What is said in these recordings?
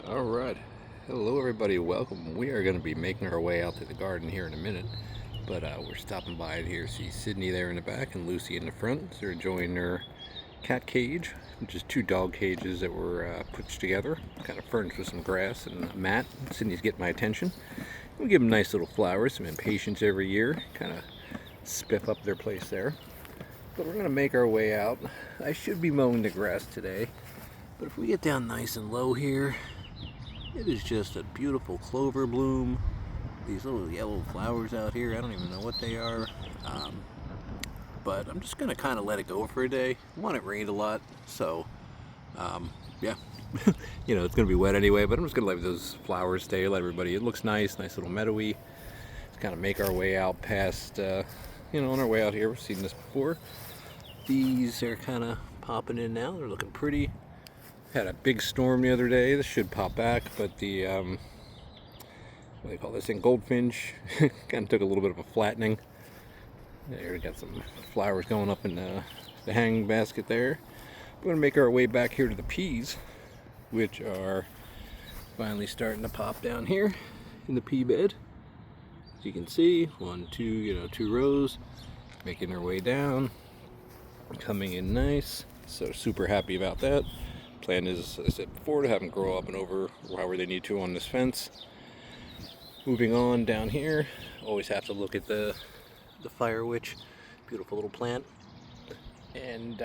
Alright, hello everybody, welcome. We are going to be making our way out to the garden here in a minute, but we're stopping by here. See Sydney there in the back and Lucy in the front. So they're enjoying their cat cage, which is two dog cages that were put together, kind of furnished with some grass and a mat. Sydney's getting my attention. We give them nice little flowers, some impatiens every year, kind of spiff up their place there. But we're going to make our way out. I should be mowing the grass today, but if we get down nice and low here, it is just a beautiful clover bloom. These little yellow flowers out here, I don't even know what they are. But I'm just going to kind of let it go for a day. It rained a lot, so yeah. It's going to be wet anyway, but I'm just going to let those flowers stay, let everybody, it looks nice little meadowy. Just kind of make our way out past, on our way out here. We've seen this before. These are kind of popping in now. They're looking pretty. Had a big storm the other day. This should pop back, but the what do they call this thing? Goldfinch kind of took a little bit of a flattening. There, we got some flowers going up in the hanging basket there. We're gonna make our way back here to the peas, which are finally starting to pop down here in the pea bed. As you can see, two rows, making their way down, coming in nice. So super happy about that. Plan is, as I said before, to have them grow up and over however they need to on this fence. Moving on down here, always have to look at the fire witch, beautiful little plant. And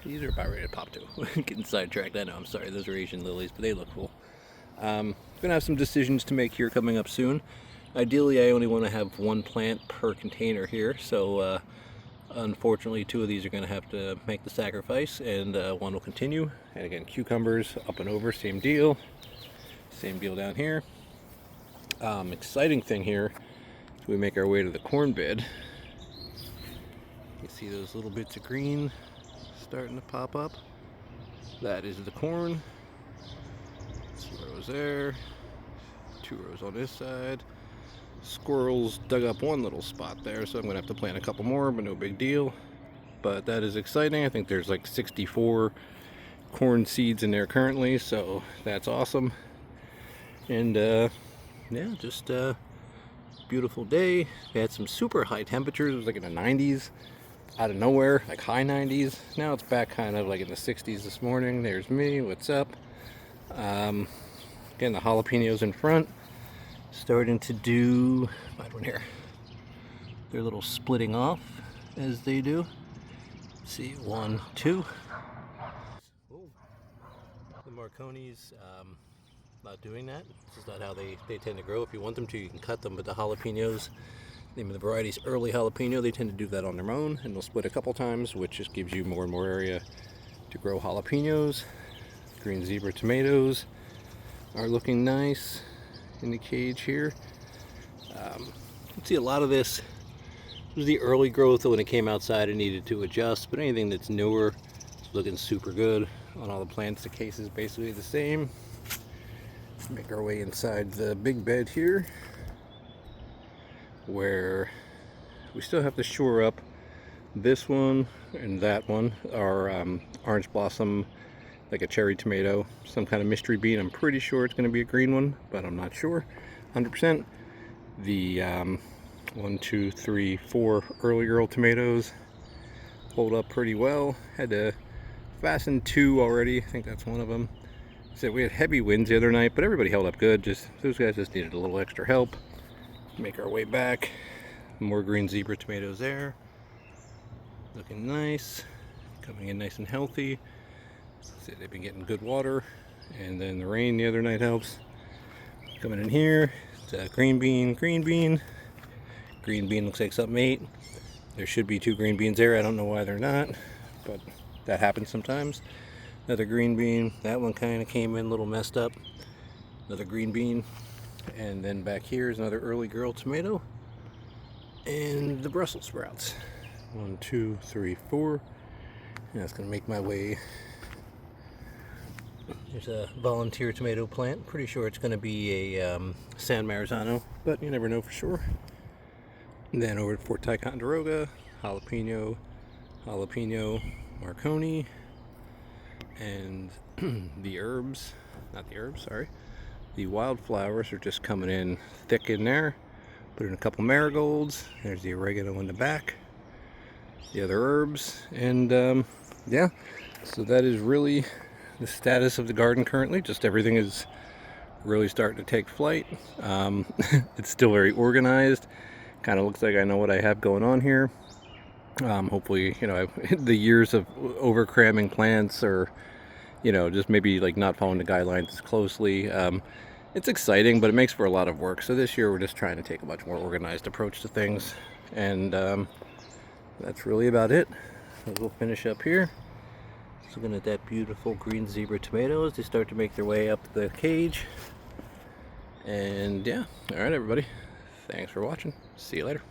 these are about ready to pop too. Getting sidetracked, I know, I'm sorry, those are Asian lilies, but they look cool. Gonna have some decisions to make here coming up soon. Ideally, I only want to have one plant per container here, so unfortunately, two of these are going to have to make the sacrifice, and one will continue. And again, cucumbers up and over, same deal. Same deal down here. Exciting thing here, as we make our way to the corn bed. You see those little bits of green starting to pop up? That is the corn. 2 rows there, 2 rows on this side. Squirrels dug up one little spot there, so I'm gonna have to plant a couple more, but no big deal. But that is exciting. I think there's like 64 corn seeds in there currently, so that's awesome. And yeah, just a beautiful day. We had some super high temperatures. It was like in the 90s out of nowhere, like high 90s. Now it's back kind of like in the 60s this morning. There's me, what's up? Again, the jalapenos in front starting to do, find one here, they're a little splitting off as they do. See, 1, 2. The Marconis, not doing that. This is not how they tend to grow. If you want them to, you can cut them, but the jalapenos, name of the variety is early jalapeno, they tend to do that on their own, and they'll split a couple times, which just gives you more and more area to grow jalapenos. Green zebra tomatoes are looking nice in the cage here. You can see a lot of this was the early growth. When it came outside, it needed to adjust, but anything that's newer is looking super good on all the plants. The case is basically the same. Make our way inside the big bed here, where we still have to shore up this one and that one. Our orange blossom, like a cherry tomato, some kind of mystery bean. I'm pretty sure it's going to be a green one, but I'm not sure 100%. The 1, 2, 3, 4 early girl tomatoes hold up pretty well. Had to fasten 2 already. I think that's one of them. So we had heavy winds the other night, but everybody held up good. Just those guys just needed a little extra help. Make our way back. More green zebra tomatoes there. Looking nice. Coming in nice and healthy. See, they've been getting good water, and then the rain the other night helps. Coming in here, it's a green bean. Green bean looks like something ate. There should be 2 green beans there. I don't know why they're not, but that happens sometimes. Another green bean. That one kind of came in a little messed up. Another green bean. And then back here is another early girl tomato. And the Brussels sprouts. 1, 2, 3, 4. And that's going to make my way. There's a volunteer tomato plant. Pretty sure it's going to be a San Marzano, but you never know for sure. And then over at Fort Ticonderoga, jalapeno, Marconi, and the herbs not the herbs, sorry. The wildflowers are just coming in thick in there. Put in a couple marigolds. There's the oregano in the back. The other herbs. And yeah, so that is really the status of the garden currently. Just everything is really starting to take flight. It's still very organized. Kind of looks like I know what I have going on here. Hopefully, you know, the years of over cramming plants, or you know, just maybe like not following the guidelines as closely. It's exciting, but it makes for a lot of work. So this year we're just trying to take a much more organized approach to things, and that's really about it. So we'll finish up here. Looking at that beautiful green zebra tomatoes. They start to make their way up the cage. And yeah, all right, everybody. Thanks for watching. See you later.